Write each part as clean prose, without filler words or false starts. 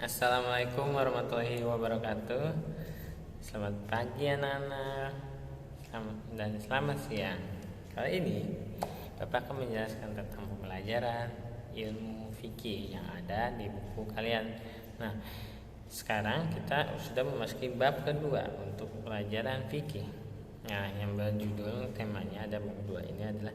Assalamualaikum warahmatullahi wabarakatuh. Selamat pagi anak-anak dan selamat siang. Kali ini Bapak akan menjelaskan tentang pembelajaran ilmu fikih yang ada di buku kalian. Nah, sekarang kita sudah memasuki bab kedua untuk pelajaran fikih. Nah, yang berjudul temanya ada bab kedua ini adalah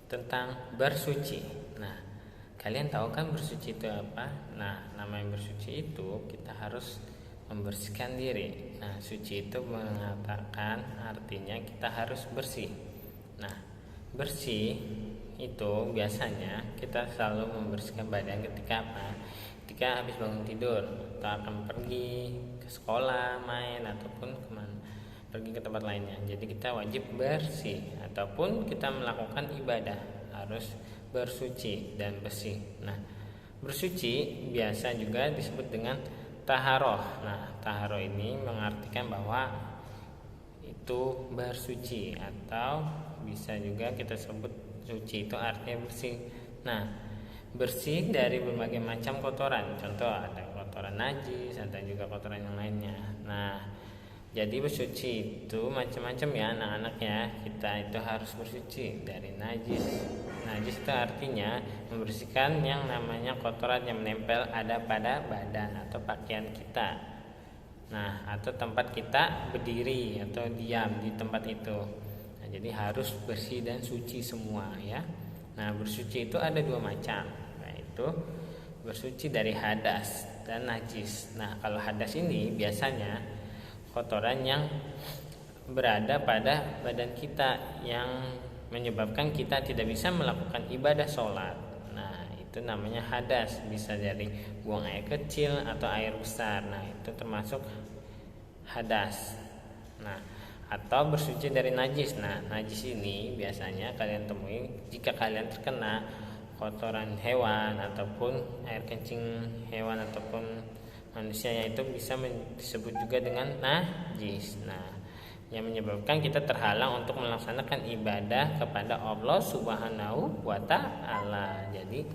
tentang bersuci. Nah, kalian tahu kan bersuci itu apa? Nah, namanya bersuci itu kita harus membersihkan diri. Nah, suci itu mengatakan artinya kita harus bersih. Nah, bersih itu biasanya kita selalu membersihkan badan ketika apa? Ketika habis bangun tidur atau akan pergi ke sekolah, main ataupun kemana, pergi ke tempat lainnya. Jadi kita wajib bersih ataupun kita melakukan ibadah harus bersuci dan bersih. Nah, bersuci biasa juga disebut dengan taharoh. Nah, taharoh ini mengartikan bahwa itu bersuci atau bisa juga kita sebut suci itu artinya bersih. Nah, bersih dari berbagai macam kotoran. Contoh ada kotoran najis, ada juga kotoran yang lainnya. Nah, jadi bersuci itu macam-macam ya anak-anak ya. Kita itu harus bersuci dari najis. Najis itu artinya membersihkan yang namanya kotoran yang menempel ada pada badan atau pakaian kita. Nah, atau tempat kita berdiri atau diam di tempat itu. Nah, jadi harus bersih dan suci semua ya. Nah, bersuci itu ada dua macam, yaitu bersuci dari hadas dan najis. Nah, kalau hadas ini biasanya kotoran yang berada pada badan kita yang menyebabkan kita tidak bisa melakukan ibadah sholat. Nah, itu namanya hadas. Bisa dari buang air kecil atau air besar. Nah, itu termasuk hadas. Nah, atau bersuci dari najis. Nah, najis ini biasanya kalian temui jika kalian terkena kotoran hewan ataupun air kencing hewan ataupun manusia, yang itu bisa disebut juga dengan najis. Nah, yang menyebabkan kita terhalang untuk melaksanakan ibadah kepada Allah Subhanahu wa Ta'ala. Jadi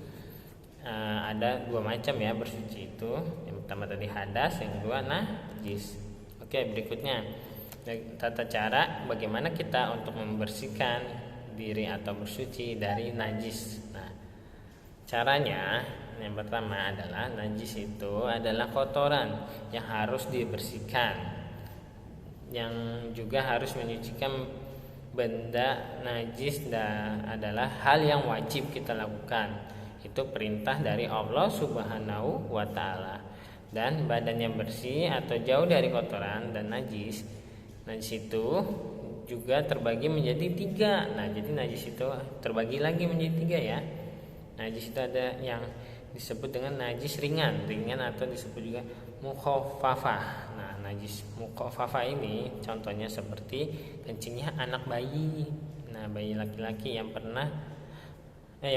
ada dua macam ya bersuci itu. Yang pertama tadi hadas, yang kedua najis. Oke, berikutnya tata cara bagaimana kita untuk membersihkan diri atau bersuci dari najis. Nah, caranya yang pertama adalah najis itu adalah kotoran yang harus dibersihkan, yang juga harus menyucikan benda najis adalah hal yang wajib kita lakukan. Itu perintah dari Allah Subhanahu wa Ta'ala. Dan badan yang bersih atau jauh dari kotoran dan najis itu juga terbagi menjadi tiga. Nah, jadi najis itu terbagi lagi menjadi tiga ya. Najis itu ada yang disebut dengan najis ringan atau disebut juga mukhafafah. Nah, najis mukhafafah ini contohnya seperti kencingnya anak bayi. Nah, bayi laki-laki yang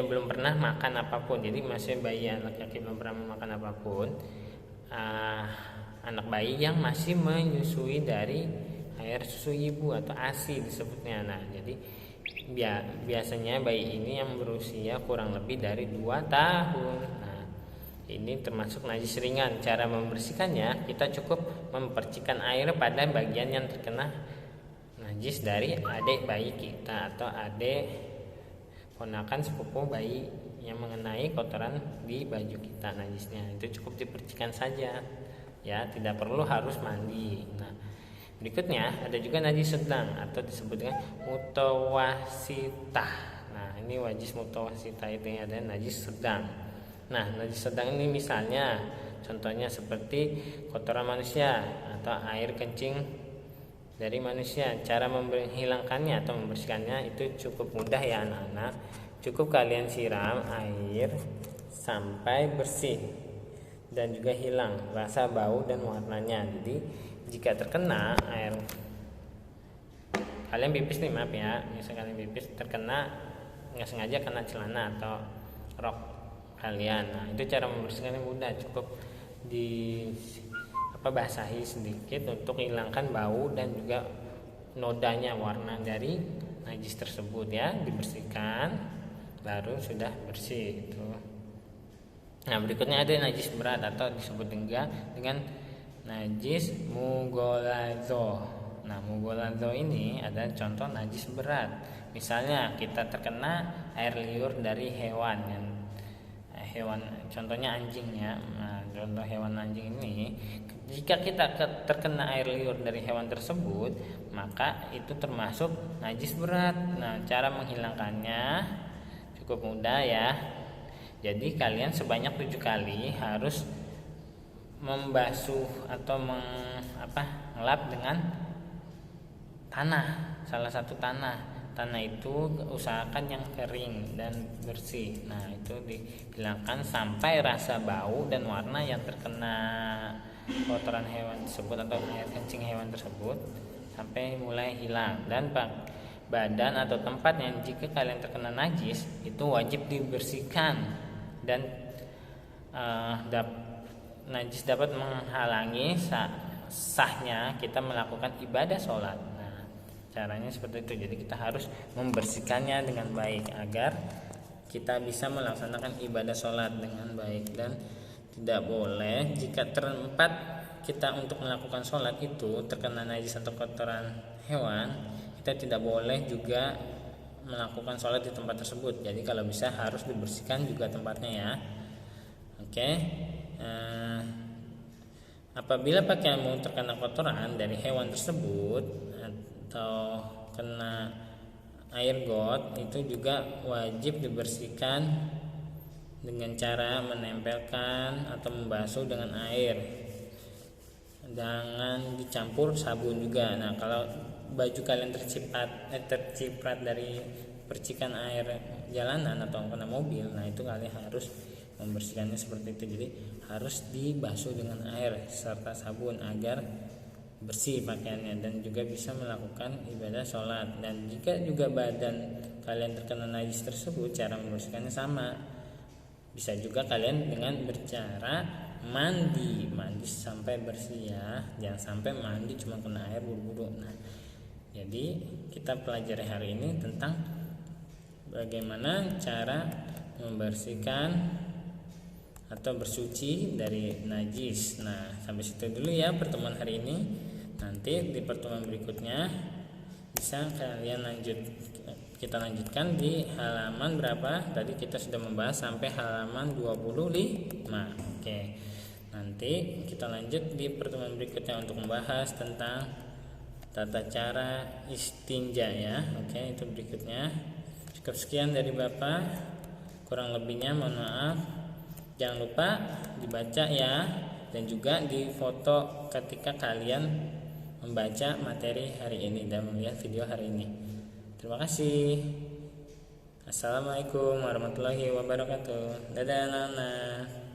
belum pernah makan apapun. Jadi masih bayi laki-laki belum pernah makan apapun. Anak bayi yang masih menyusui dari air susu ibu atau ASI disebutnya. Nah, jadi biasanya bayi ini yang berusia kurang lebih dari 2 tahun. Nah, ini termasuk najis ringan. Cara membersihkannya, kita cukup mempercikan air pada bagian yang terkena najis dari adik bayi kita atau adik ponakan sepupu bayi yang mengenai kotoran di baju kita najisnya. Itu cukup dipercikan saja ya, tidak perlu harus mandi. Nah, berikutnya ada juga najis sedang atau disebut dengan mutawasitah. Nah, ini najis mutawasitah itu yang ada najis sedang. Nah, najis sedang ini misalnya contohnya seperti kotoran manusia atau air kencing dari manusia. Cara menghilangkannya atau membersihkannya itu cukup mudah ya anak-anak. Cukup kalian siram air sampai bersih dan juga hilang rasa bau dan warnanya. Jadi jika terkena air kalian pipis nih, maaf ya, misalnya kalian pipis terkena nggak sengaja kena celana atau rok kalian, nah itu cara membersihkannya mudah. Cukup basahi sedikit untuk hilangkan bau dan juga nodanya warna dari najis tersebut ya, dibersihkan baru sudah bersih itu. Nah, berikutnya ada najis berat atau disebut juga dengan najis mughalazo. Nah, mughalazo ini adalah contoh najis berat. Misalnya kita terkena air liur dari hewan contohnya anjing ya. Nah, contoh hewan anjing ini, jika kita terkena air liur dari hewan tersebut, maka itu termasuk najis berat. Nah, cara menghilangkannya cukup mudah ya. Jadi kalian sebanyak 7 kali harus membasuh atau ngelap dengan tanah, salah satu tanah itu usahakan yang kering dan bersih. Nah, itu dihilangkan sampai rasa bau dan warna yang terkena kotoran hewan tersebut atau air kencing hewan tersebut sampai mulai hilang. Dan badan atau tempat yang jika kalian terkena najis itu wajib dibersihkan, dan najis dapat menghalangi sahnya kita melakukan ibadah sholat. Nah, caranya seperti itu. Jadi kita harus membersihkannya dengan baik agar kita bisa melaksanakan ibadah sholat dengan baik. Dan tidak boleh jika tempat kita untuk melakukan sholat itu terkena najis atau kotoran hewan, kita tidak boleh juga melakukan sholat di tempat tersebut. Jadi kalau bisa harus dibersihkan juga tempatnya ya. Oke. Apabila pakaianmu terkena kotoran dari hewan tersebut atau kena air got, itu juga wajib dibersihkan dengan cara menempelkan atau membasuh dengan air. Jangan dicampur sabun juga. Nah, kalau baju kalian terciprat dari percikan air jalanan atau kena mobil, nah itu kalian harus membersihkannya seperti itu. Jadi harus dibasuh dengan air serta sabun agar bersih pakaiannya dan juga bisa melakukan ibadah sholat. Dan jika juga badan kalian terkena najis tersebut, cara membersihkannya sama. Bisa juga kalian dengan bercara mandi sampai bersih ya, jangan sampai mandi cuma kena air buru-buru. Nah, jadi kita pelajari hari ini tentang bagaimana cara membersihkan atau bersuci dari najis. Nah, sampai situ dulu ya pertemuan hari ini. Nanti di pertemuan berikutnya bisa kalian kita lanjutkan di halaman berapa? Tadi kita sudah membahas sampai halaman 25. Oke. Nanti kita lanjut di pertemuan berikutnya untuk membahas tentang tata cara istinja ya. Oke, itu berikutnya. Cukup sekian dari Bapak. Kurang lebihnya mohon maaf. Jangan lupa dibaca ya, dan juga difoto ketika kalian membaca materi hari ini dan melihat video hari ini. Terima kasih. Assalamualaikum warahmatullahi wabarakatuh. Dadah anak-anak.